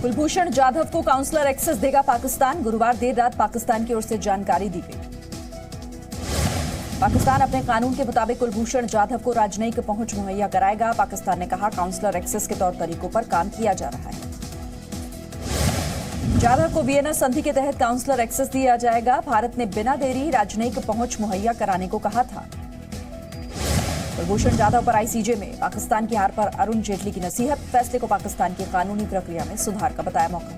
कुलभूषण जाधव को counsellor access देगा पाकिस्तान। गुरुवार देर रात पाकिस्तान की ओर से जानकारी दी गई। पाकिस्तान अपने कानून के मुताबिक कुलभूषण जाधव को राजनयिक पहुंच मुहैया कराएगा। पाकिस्तान ने कहा, काउंसलर एक्सेस के तौर तरीकों पर काम किया जा रहा है। जाधव को वियना संधि के तहत काउंसलर एक्सेस दिया जाएगा। भारत ने बिना देरी राजनयिक पहुंच मुहैया कराने को कहा था। कुलभूषण जाधव पर आईसीजे में पाकिस्तान की हार पर अरुण जेटली की नसीहत। फैसले को पाकिस्तान की कानूनी प्रक्रिया में सुधार का बताया मौका।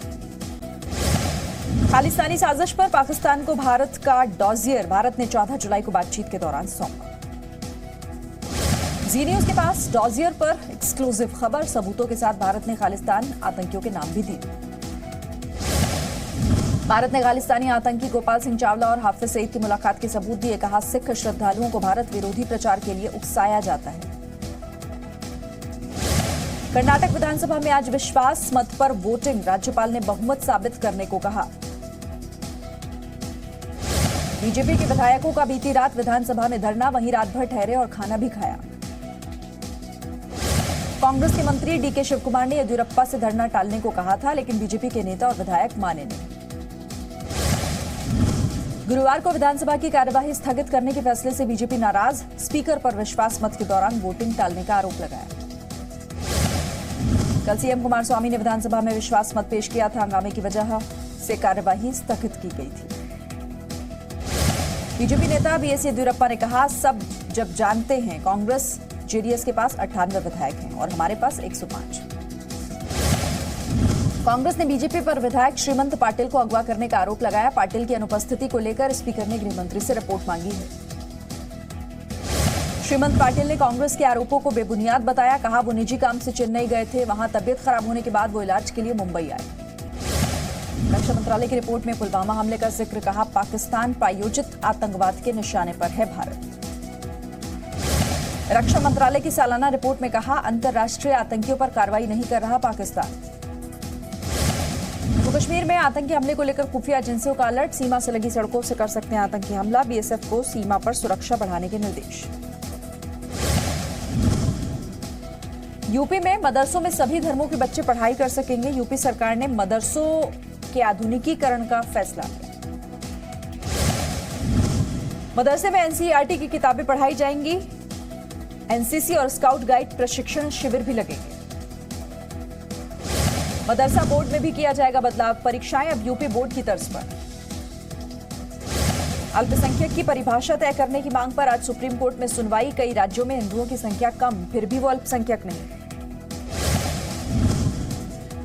खालिस्तानी साजिश पर पाकिस्तान को भारत का डॉजियर भारत ने 14 जुलाई को बातचीत के दौरान सौंपा। जी न्यूज के पास डॉजियर पर एक्सक्लूसिव खबर। सबूतों के साथ भारत ने खालिस्तान आतंकियों के नाम भी दिए। भारत ने खालिस्तानी आतंकी गोपाल सिंह चावला और हाफिज सईद की मुलाकात के सबूत दिए। कहा, सिख श्रद्धालुओं को भारत विरोधी प्रचार के लिए उकसाया जाता है। कर्नाटक विधानसभा में आज विश्वास मत पर वोटिंग। राज्यपाल ने बहुमत साबित करने को कहा। बीजेपी के विधायकों का बीती रात विधानसभा में धरना, वहीं रात भर ठहरे और खाना भी खाया। कांग्रेस के मंत्री डीके शिवकुमार ने येदियुरप्पा से धरना टालने को कहा था, लेकिन बीजेपी के नेता और विधायक माने नहीं। गुरुवार को विधानसभा की कार्यवाही स्थगित करने के फैसले से बीजेपी नाराज। स्पीकर पर विश्वास मत के दौरान वोटिंग टालने का आरोप लगाया। कल सीएम कुमारस्वामी ने विधानसभा में विश्वास मत पेश किया था। हंगामे की वजह से कार्यवाही स्थगित की गई थी। बीजेपी नेता बीएस येदियुरप्पा ने कहा, सब जब जानते हैं कांग्रेस जेडीएस के पास 98 विधायक हैं और हमारे पास 105। कांग्रेस ने बीजेपी पर विधायक श्रीमंत पाटिल को अगवा करने का आरोप लगाया। पाटिल की अनुपस्थिति को लेकर स्पीकर ने गृह मंत्री से रिपोर्ट मांगी है। श्रीमंत पाटिल ने कांग्रेस के आरोपों को बेबुनियाद बताया। कहा, वो निजी काम से चेन्नई गए थे, वहां तबियत खराब होने के बाद वो इलाज के लिए मुंबई आए। रक्षा मंत्रालय की रिपोर्ट में पुलवामा हमले का जिक्र। कहा, पाकिस्तान प्रायोजित आतंकवाद के निशाने पर है भारत। रक्षा मंत्रालय की सालाना रिपोर्ट में कहा, अंतर्राष्ट्रीय आतंकियों पर कार्रवाई नहीं कर रहा पाकिस्तान। जम्मू कश्मीर में आतंकी हमले को लेकर खुफिया एजेंसियों का अलर्ट। सीमा से लगी सड़कों से कर सकते हैं आतंकी हमला। बीएसएफ को सीमा पर सुरक्षा बढ़ाने के निर्देश। यूपी में मदरसों में सभी धर्मों के बच्चे पढ़ाई कर सकेंगे। यूपी सरकार ने मदरसों के आधुनिकीकरण का फैसला किया। मदरसे में एनसीईआरटी की किताबें पढ़ाई जाएंगी। एनसीसी और स्काउट गाइड प्रशिक्षण शिविर भी लगेंगे। मदरसा बोर्ड में भी किया जाएगा बदलाव। परीक्षाएं अब यूपी बोर्ड की तर्ज पर। अल्पसंख्यक की परिभाषा तय करने की मांग पर आज सुप्रीम कोर्ट में सुनवाई। कई राज्यों में हिंदुओं की संख्या कम, फिर भी वो अल्पसंख्यक नहीं।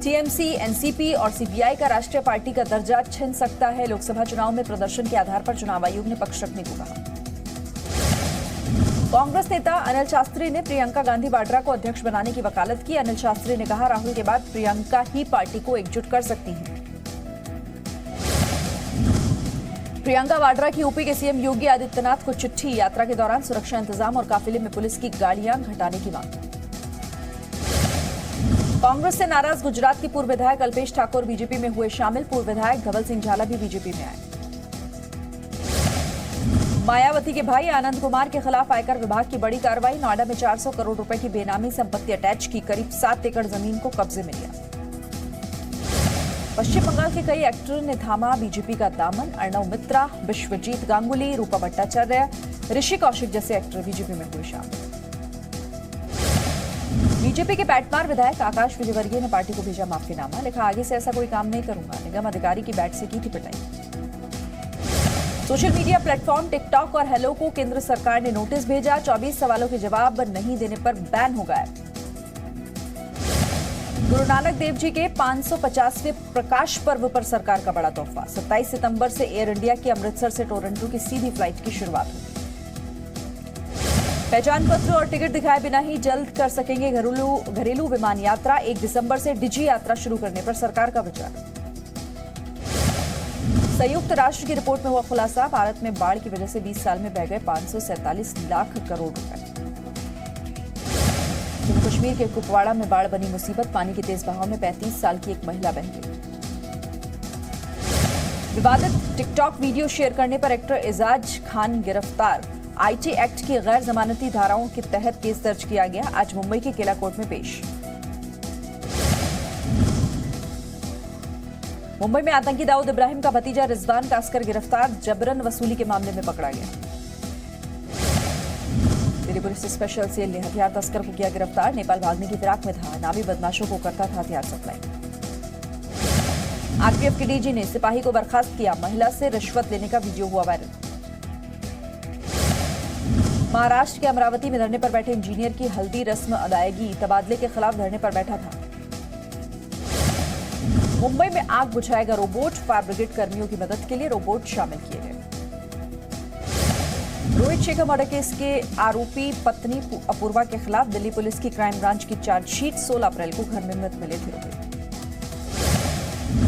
टीएमसी, एनसीपी और सीपीआई का राष्ट्रीय पार्टी का दर्जा छिन सकता है। लोकसभा चुनाव में प्रदर्शन के आधार पर चुनाव आयोग ने पक्ष रखने को कहा। कांग्रेस नेता अनिल शास्त्री ने प्रियंका गांधी वाड्रा को अध्यक्ष बनाने की वकालत की। अनिल शास्त्री ने कहा, राहुल के बाद प्रियंका ही पार्टी को एकजुट कर सकती हैं। प्रियंका वाड्रा की यूपी के सीएम योगी आदित्यनाथ को चिट्ठी। यात्रा के दौरान सुरक्षा इंतजाम और काफिले में पुलिस की गाड़ियां घटाने की मांग। कांग्रेस से नाराज गुजरात के पूर्व विधायक अल्पेश ठाकुर बीजेपी में हुए शामिल। पूर्व विधायक धवल सिंह झाला भी बीजेपी में आए। मायावती के भाई आनंद कुमार के खिलाफ आयकर विभाग की बड़ी कार्रवाई। नोएडा में 400 करोड़ रुपए की बेनामी संपत्ति अटैच की। करीब 7 एकड़ जमीन को कब्जे में लिया। पश्चिम बंगाल के कई एक्टरों ने थामा बीजेपी का दामन। अर्णव मित्रा, विश्वजीत गांगुली, रूपा भट्टाचार्य, ऋषि कौशिक जैसे एक्टर बीजेपी में हुए शामिल। बीजेपी के बैटमार विधायक आकाश विजयवर्गीय ने पार्टी को भेजा माफीनामा। लिखा, आगे से ऐसा कोई काम नहीं करूंगा। निगम अधिकारी की बैट से की थी पिटाई। सोशल मीडिया प्लेटफॉर्म टिकटॉक और हेलो को केंद्र सरकार ने नोटिस भेजा। 24 सवालों के जवाब नहीं देने पर बैन हो गया। गुरु नानक देव जी के 550वें प्रकाश पर्व पर सरकार का बड़ा तोहफा। 27 सितंबर से एयर इंडिया की अमृतसर से टोरंटो की सीधी फ्लाइट की शुरुआत होगी। पहचान पत्र और टिकट दिखाए बिना ही जल्द कर सकेंगे घरेलू विमान यात्रा। 1 दिसंबर से डिजी यात्रा शुरू करने पर सरकार का विचार। संयुक्त राष्ट्र की रिपोर्ट में हुआ खुलासा। भारत में बाढ़ की वजह से 20 साल में बह गए 547 लाख करोड़ रुपए। जम्मू कश्मीर के कुपवाड़ा में बाढ़ बनी मुसीबत। पानी के तेज बहाव में 35 साल की एक महिला बह गई। विवादित टिकटॉक वीडियो शेयर करने पर एक्टर एजाज खान गिरफ्तार। आईटी एक्ट की गैर जमानती धाराओं के तहत केस दर्ज किया गया। आज मुंबई के केला कोर्ट में पेश। मुंबई में आतंकी दाऊद इब्राहिम का भतीजा रिजवान कास्कर गिरफ्तार, जबरन वसूली के मामले में पकड़ा गया। दिल्ली पुलिस स्पेशल सेल ने हथियार तस्कर को किया गिरफ्तार, नेपाल भागने की फिराक में था, नामी बदमाशों को करता था हथियार सप्लाई। आरपीएफ के डीजी ने सिपाही को बर्खास्त किया, महिला से रिश्वत लेने का वीडियो हुआ वायरल। महाराष्ट्र के अमरावती में धरने पर बैठे इंजीनियर की हल्दी रस्म अदायगी तबादले के खिलाफ धरने पर बैठा था। मुंबई में आग बुझाएगा रोबोट, फायर ब्रिगेड कर्मियों की मदद के लिए रोबोट शामिल किए गए। रोहित शेखर मर्डर केस के आरोपी पत्नी अपूर्वा के खिलाफ दिल्ली पुलिस की क्राइम ब्रांच की चार्जशीट 16 अप्रैल को घर में मृत मिले थे।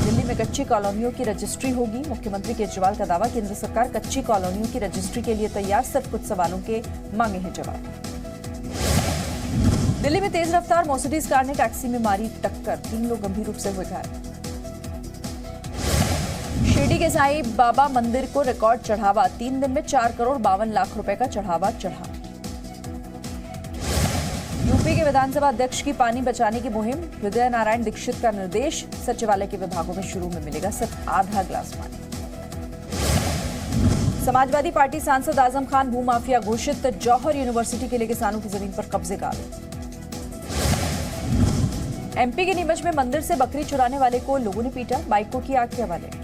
दिल्ली में कच्ची कॉलोनियों की रजिस्ट्री होगी, मुख्यमंत्री केजरीवाल का दावा, केंद्र सरकार कच्ची कॉलोनियों की रजिस्ट्री के लिए तैयार, सिर्फ कुछ सवालों के मांगे हैं जवाब। दिल्ली में तेज रफ्तार मर्सिडीज कार ने टैक्सी में मारी टक्कर, 3 लोग गंभीर रूप से हुए घायल। शिरडी के साईं बाबा मंदिर को रिकॉर्ड चढ़ावा, 3 दिन में 4 करोड़ 52 लाख रुपए का चढ़ावा चढ़ा। यूपी के विधानसभा अध्यक्ष की पानी बचाने की मुहिम, हृदय नारायण दीक्षित का निर्देश, सचिवालय के विभागों में शुरू में मिलेगा सिर्फ आधा गिलास पानी। समाजवादी पार्टी सांसद आजम खान भूमाफिया घोषित, जौहर यूनिवर्सिटी के लिए किसानों की जमीन पर कब्जे का आरोप। एमपी के नीमच में मंदिर से बकरी चुराने वाले को लोगों ने पीटा, बाइक को किया आग के हवाले।